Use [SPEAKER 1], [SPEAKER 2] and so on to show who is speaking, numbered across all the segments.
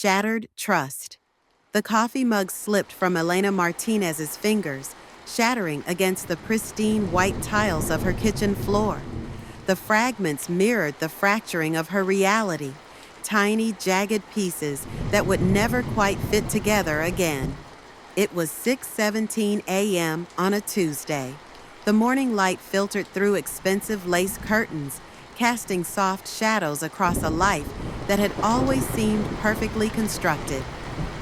[SPEAKER 1] Shattered trust. The coffee mug slipped from Elena Martinez's fingers, shattering against the pristine white tiles of her kitchen floor. The fragments mirrored the fracturing of her reality, tiny, jagged pieces that would never quite fit together again. It was 6:17 a.m. on a Tuesday. The morning light filtered through expensive lace curtains, casting soft shadows across a life that had always seemed perfectly constructed.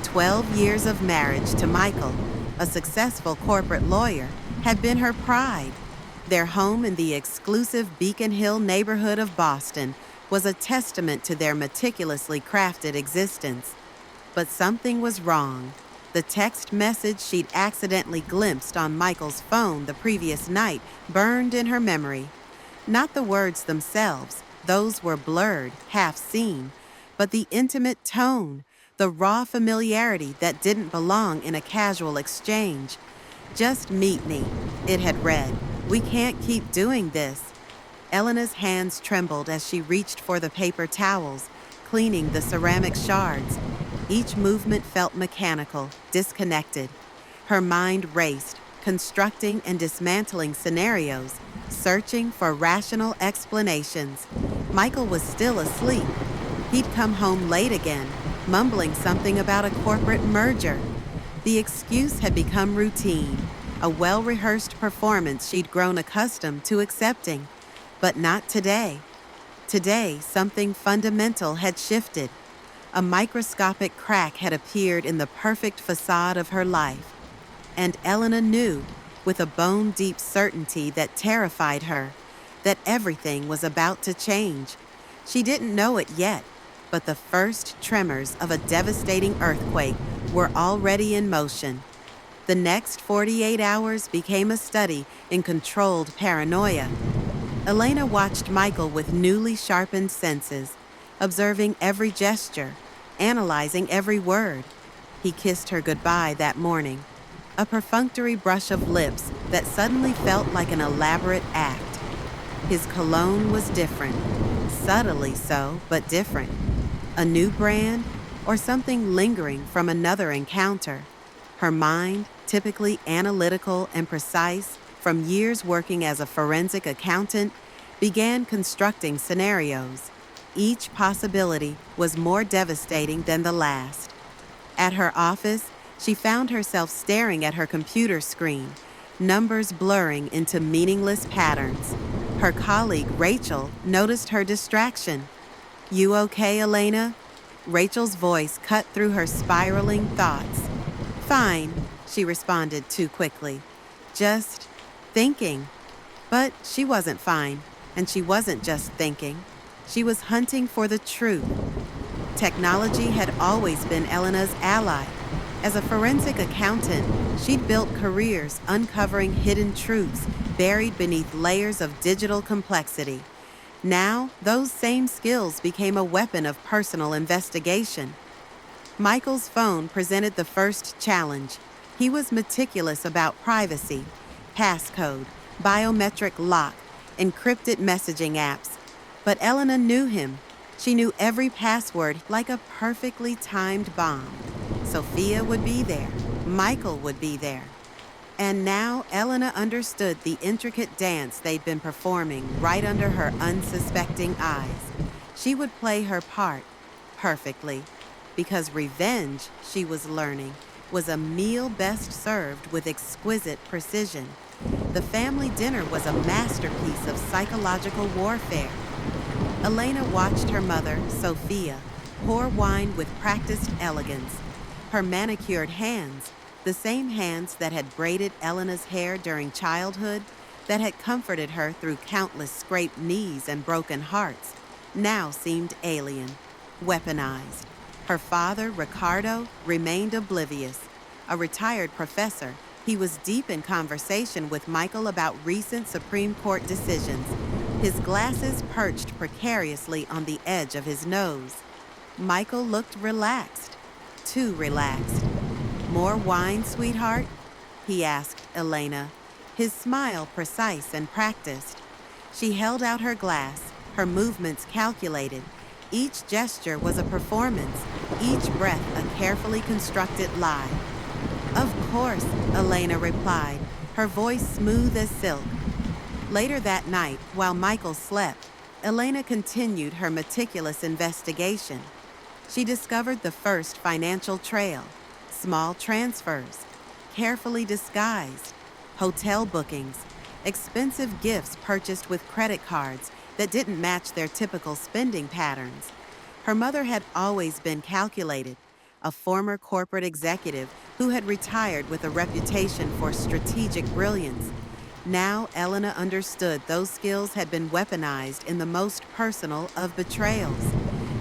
[SPEAKER 1] 12 years of marriage to Michael, a successful corporate lawyer, had been her pride. Their home in the exclusive Beacon Hill neighborhood of Boston was a testament to their meticulously crafted existence. But something was wrong. The text message she'd accidentally glimpsed on Michael's phone the previous night burned in her memory. Not the words themselves, those were blurred, half seen, but the intimate tone, the raw familiarity that didn't belong in a casual exchange. "Just meet me," it had read. "We can't keep doing this." Elena's hands trembled as she reached for the paper towels, cleaning the ceramic shards. Each movement felt mechanical, disconnected. Her mind raced, constructing and dismantling scenarios, searching for rational explanations. Michael was still asleep. He'd come home late again, mumbling something about a corporate merger. The excuse had become routine, a well-rehearsed performance she'd grown accustomed to accepting. But not today. Today, something fundamental had shifted. A microscopic crack had appeared in the perfect facade of her life. And Elena knew, with a bone-deep certainty that terrified her, that everything was about to change. She didn't know it yet, but the first tremors of a devastating earthquake were already in motion. The next 48 hours became a study in controlled paranoia. Elena watched Michael with newly sharpened senses, observing every gesture, analyzing every word. He kissed her goodbye that morning, a perfunctory brush of lips that suddenly felt like an elaborate act. His cologne was different, subtly so, but different. A new brand, or something lingering from another encounter. Her mind, typically analytical and precise from years working as a forensic accountant, began constructing scenarios. Each possibility was more devastating than the last. At her office, she found herself staring at her computer screen, numbers blurring into meaningless patterns. Her colleague, Rachel, noticed her distraction. "You okay, Elena?" Rachel's voice cut through her spiraling thoughts. "Fine," she responded too quickly. "Just thinking." But she wasn't fine, and she wasn't just thinking. She was hunting for the truth. Technology had always been Elena's ally. As a forensic accountant, she'd built careers uncovering hidden truths buried beneath layers of digital complexity. Now, those same skills became a weapon of personal investigation. Michael's phone presented the first challenge. He was meticulous about privacy, passcode, biometric lock, encrypted messaging apps. But Elena knew him. She knew every password like a perfectly timed bomb. Sophia would be there. Michael would be there. And now Elena understood the intricate dance they'd been performing right under her unsuspecting eyes. She would play her part perfectly, because revenge, she was learning, was a meal best served with exquisite precision. The family dinner was a masterpiece of psychological warfare. Elena watched her mother, Sophia, pour wine with practiced elegance. Her manicured hands, the same hands that had braided Elena's hair during childhood, that had comforted her through countless scraped knees and broken hearts, now seemed alien, weaponized. Her father, Ricardo, remained oblivious. A retired professor, he was deep in conversation with Michael about recent Supreme Court decisions, his glasses perched precariously on the edge of his nose. Michael looked relaxed, too relaxed. "More wine, sweetheart?" he asked Elena, his smile precise and practiced. She held out her glass, her movements calculated. Each gesture was a performance, each breath a carefully constructed lie. "Of course," Elena replied, her voice smooth as silk. Later that night, while Michael slept, Elena continued her meticulous investigation. She discovered the first financial trail, small transfers, carefully disguised, hotel bookings, expensive gifts purchased with credit cards that didn't match their typical spending patterns. Her mother had always been calculated, a former corporate executive who had retired with a reputation for strategic brilliance. Now Elena understood those skills had been weaponized in the most personal of betrayals.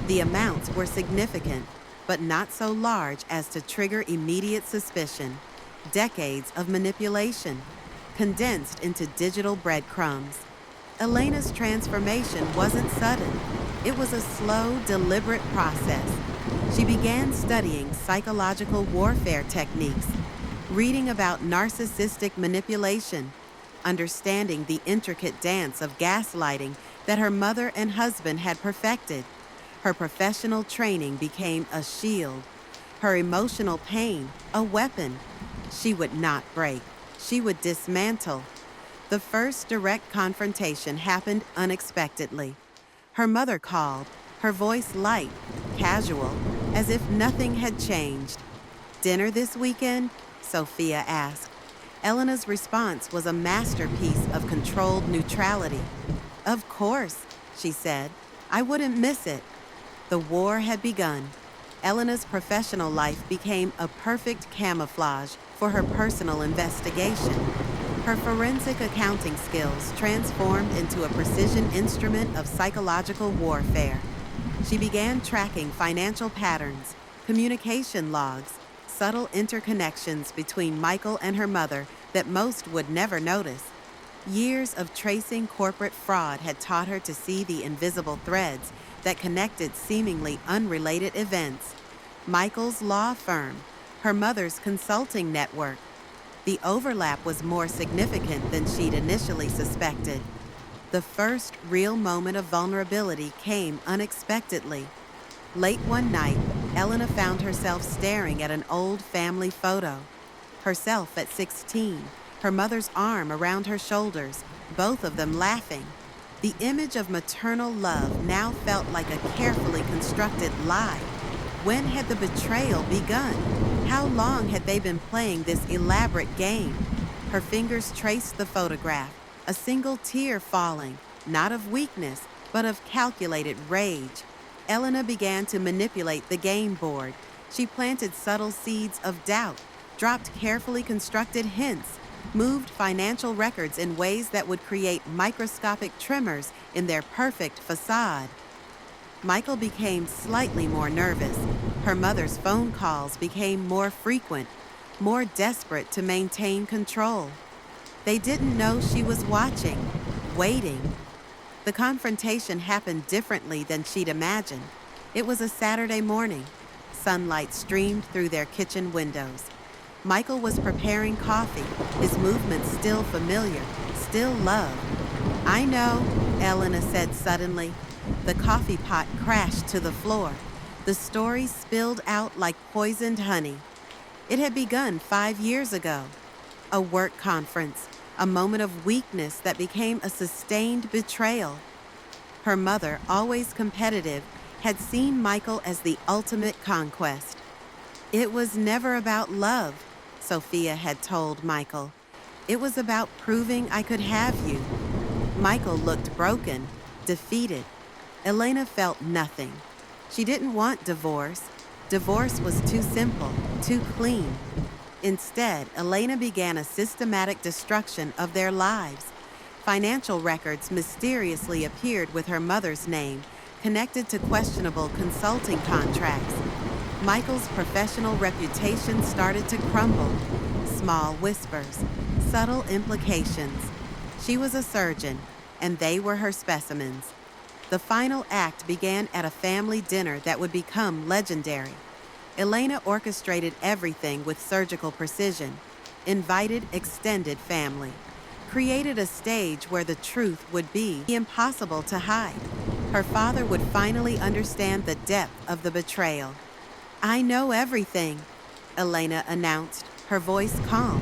[SPEAKER 1] The amounts were significant, but not so large as to trigger immediate suspicion. Decades of manipulation, condensed into digital breadcrumbs. Elena's transformation wasn't sudden. It was a slow, deliberate process. She began studying psychological warfare techniques, reading about narcissistic manipulation, understanding the intricate dance of gaslighting that her mother and husband had perfected. Her professional training became a shield, her emotional pain a weapon. She would not break. She would dismantle. The first direct confrontation happened unexpectedly. Her mother called, her voice light, casual, as if nothing had changed. "Dinner this weekend?" Sophia asked. Elena's response was a masterpiece of controlled neutrality. "Of course," she said. "I wouldn't miss it." The war had begun. Elena's professional life became a perfect camouflage for her personal investigation. Her forensic accounting skills transformed into a precision instrument of psychological warfare. She began tracking financial patterns, communication logs, subtle interconnections between Michael and her mother that most would never notice. Years of tracing corporate fraud had taught her to see the invisible threads that connected seemingly unrelated events. Michael's law firm, her mother's consulting network. The overlap was more significant than she'd initially suspected. The first real moment of vulnerability came unexpectedly. Late one night, Elena found herself staring at an old family photo. Herself at 16, her mother's arm around her shoulders, both of them laughing. The image of maternal love now felt like a carefully constructed lie. When had the betrayal begun? How long had they been playing this elaborate game? Her fingers traced the photograph, a single tear falling, not of weakness, but of calculated rage. Elena began to manipulate the game board. She planted subtle seeds of doubt, dropped carefully constructed hints, moved financial records in ways that would create microscopic tremors in their perfect facade. Michael became slightly more nervous. Her mother's phone calls became more frequent, more desperate to maintain control. They didn't know she was watching, waiting. The confrontation happened differently than she'd imagined. It was a Saturday morning. Sunlight streamed through their kitchen windows. Michael was preparing coffee, his movements still familiar, still love. "I know," Elena said suddenly. The coffee pot crashed to the floor. The story spilled out like poisoned honey. It had begun 5 years ago. A work conference, a moment of weakness that became a sustained betrayal. Her mother, always competitive, had seen Michael as the ultimate conquest. "It was never about love," Sophia had told Michael. "It was about proving I could have you." Michael looked broken, defeated. Elena felt nothing. She didn't want divorce. Divorce was too simple, too clean. Instead, Elena began a systematic destruction of their lives. Financial records mysteriously appeared with her mother's name, connected to questionable consulting contracts. Michael's professional reputation started to crumble. Small whispers, subtle implications. She was a surgeon, and they were her specimens. The final act began at a family dinner that would become legendary. Elena orchestrated everything with surgical precision, invited extended family, created a stage where the truth would be impossible to hide. Her father would finally understand the depth of the betrayal. I know everything, Elena announced, her voice calm.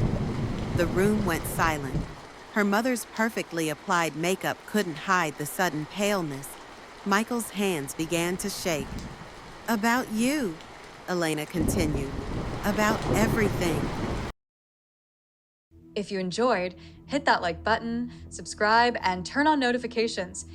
[SPEAKER 1] The room went silent. Her mother's perfectly applied makeup couldn't hide the sudden paleness. Michael's hands began to shake. About you, Elena continued. About everything.
[SPEAKER 2] If you enjoyed, hit that like button, subscribe, and turn on notifications.